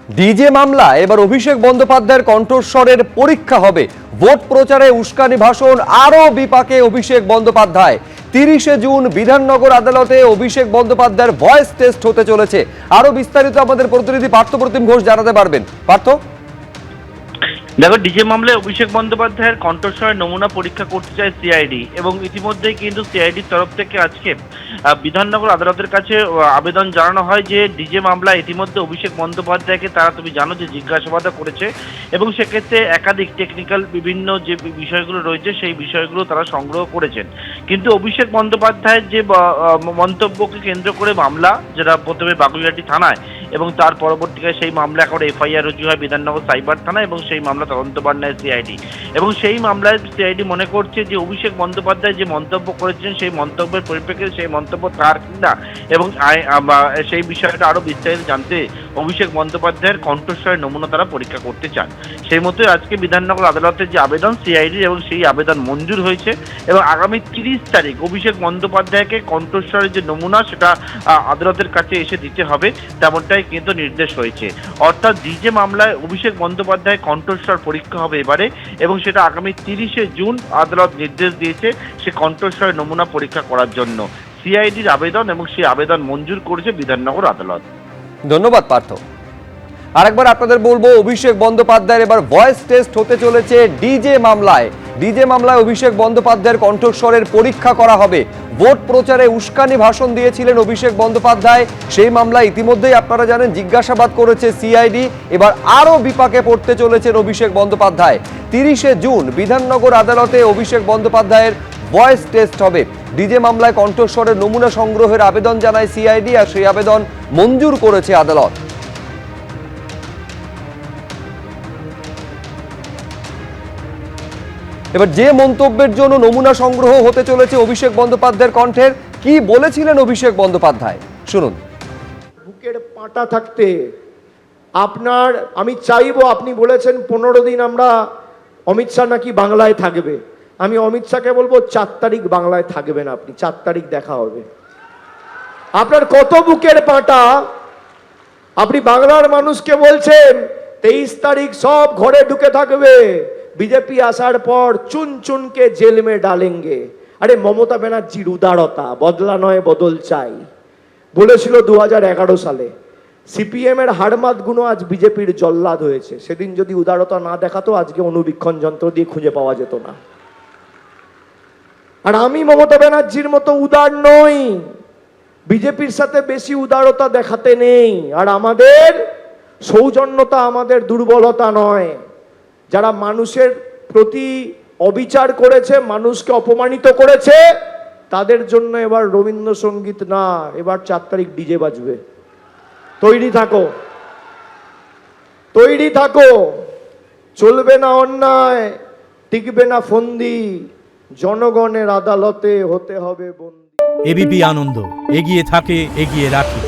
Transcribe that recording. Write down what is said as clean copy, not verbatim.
DJ মামলা এবার অভিষেক বন্দ্যোপাধ্যায়ের কণ্ঠস্বরের পরীক্ষা হবে। ভোট প্রচারে উস্কানি ভাষণ, আরো বিপাকে অভিষেক বন্দ্যোপাধ্যায়। 30শে জুন বিধাননগর আদালতে অভিষেক বন্দ্যোপাধ্যায়ের ভয়েস টেস্ট হতে চলেছে। আরো বিস্তারিত আমাদের প্রতিনিধি পার্থপ্রতিম ঘোষ জানাতে পারবেন। পার্থ, দেখো, ডিজে মামলায় অভিষেক বন্দ্যোপাধ্যায়ের কণ্ঠস্বরের নমুনা পরীক্ষা করতে চায় সিআইডি, এবং ইতিমধ্যেই কিন্তু সিআইডির তরফ থেকে আজকে বিধাননগর আদালতের কাছে আবেদন জানানো হয় যে ডিজে মামলায় ইতিমধ্যে অভিষেক বন্দ্যোপাধ্যায়কে তারা, তুমি জানো, যে জিজ্ঞাসাবাদ করেছে, এবং সেক্ষেত্রে একাধিক টেকনিক্যাল বিভিন্ন যে বিষয়গুলো রয়েছে সেই বিষয়গুলো তারা সংগ্রহ করেছেন। কিন্তু অভিষেক বন্দ্যোপাধ্যায়ের যে মন্তব্যকে কেন্দ্র করে মামলা, যেটা প্রথমে বাগুইআটি থানায় এবং তার পরবর্তীকালে সেই মামলা এখন এফআইআর রুজু হয় বিধাননগর সাইবার থানায়, এবং সেই মামলা তদন্তভার নেয় সিআইডি। এবং সেই মামলায় সিআইডি মনে করছে যে অভিষেক বন্দ্যোপাধ্যায় যে মন্তব্য করেছেন সেই মন্তব্যের পরিপ্রেক্ষিতে সেই মন্তব্য তার কিনা, এবং সেই বিষয়টা আরো বিস্তারিত জানতে অভিষেক বন্দ্যোপাধ্যায়ের কণ্ঠস্বরের নমুনা তারা পরীক্ষা করতে চান। সেই মতোই আজকে বিধাননগর আদালতের যে আবেদন সিআইডির, এবং সেই আবেদন মঞ্জুর হয়েছে, এবং আগামী 30 তারিখ অভিষেক বন্দ্যোপাধ্যায়কে কণ্ঠস্বরের যে নমুনা সেটা আদালতের কাছে এসে দিতে হবে, তেমনটাই কিন্তু নির্দেশ হয়েছে। অর্থাৎ ডিজে মামলায় অভিষেক বন্দ্যোপাধ্যায় কণ্ঠস্বর পরীক্ষা হবে এবারে, এবং সেটা আগামী 30শে জুন আদালত নির্দেশ দিয়েছে সে কণ্ঠস্বরের নমুনা পরীক্ষা করার জন্য। সিআইডির আবেদন, এবং সেই আবেদন মঞ্জুর করেছে বিধাননগর আদালত। ধন্যবাদ পার্থ। আরেকবার আপনাদের বলবো, অভিষেক বন্দ্যোপাধ্যায়ের এবার ভয়েস টেস্ট হতে চলেছে ডিজে মামলায়। ডিজে মামলায় অভিষেক বন্দ্যোপাধ্যায়ের কণ্ঠস্বরের পরীক্ষা করা হবে। ভোট প্রচারে উস্কানি ভাষণ দিয়েছিলেন অভিষেক বন্দ্যোপাধ্যায়, সেই মামলায় ইতিমধ্যেই আপনারা জানেন জিজ্ঞাসাবাদ করেছে সিআইডি। এবার আরো বিপাকে পড়তে চলেছেন অভিষেক বন্দ্যোপাধ্যায়। 30শে জুন বিধাননগর আদালতে অভিষেক বন্দ্যোপাধ্যায়ের ভয়েস টেস্ট হবে। ডিজে মামলায় কণ্ঠস্বরের নমুনা সংগ্রহের আবেদন জানায় সিআইডি, আর সেই আবেদন মঞ্জুর করেছে আদালত। এবার যে মন্তব্যের জন্য নমুনা সংগ্রহ হতে চলেছে অভিষেক বন্দ্যোপাধ্যায়ের কণ্ঠের, কি বলেছিলেন অভিষেক বন্দ্যোপাধ্যায় শুনুন। বুকের পাটা থাকতে আপনার, আমি চাইবো, আপনি বলেছেন 15 দিন আমরা অমিত শাহ নাকি বাংলায় থাকবে, আমি অমিত শাহকে বলবো 4 তারিখ বাংলায় থাকবেন আপনি, 4 তারিখ দেখা হবে। আপনার কত বুকের পাটা, আপনি বাংলার মানুষকে বলছেন 23 তারিখ সব ঘরে ঢুকে থাকবে, বিজেপি আসার পর চুন চুনকে জেল মে ডালেঙ্গে। আরে মমতা ব্যানার্জির উদারতা, বদলা নয় বদল চাই বলেছিল 2011 সালে। সিপিএম এর হাড়মাত গুলো আজ বিজেপির জল্লাদ হয়েছে। সেদিন যদি উদারতা না দেখাতো আজকে অনুবীক্ষণ যন্ত্র দিয়ে খুঁজে পাওয়া যেত না। আর আমি মমতা ব্যানার্জির মতো উদার নই, বিজেপির সাথে বেশি উদারতা দেখাতে নেই। আর আমাদের সৌজন্যতা আমাদের দুর্বলতা নয়। যারা মানুষের প্রতি অবিচার করেছে, মানুষকে অপমানিত করেছে, তাদের জন্য এবার রবীন্দ্রসঙ্গীত না, এবার 4 তারিখ ডিজে বাজবে। তৈরি থাকো, তৈরি থাকো। চলবে না অন্যায়, টিকবে না ফন্দি, জনগণের আদালতে হতে হবে বন্দী। এবিপি আনন্দ, এগিয়ে থাকে, এগিয়ে রাখে।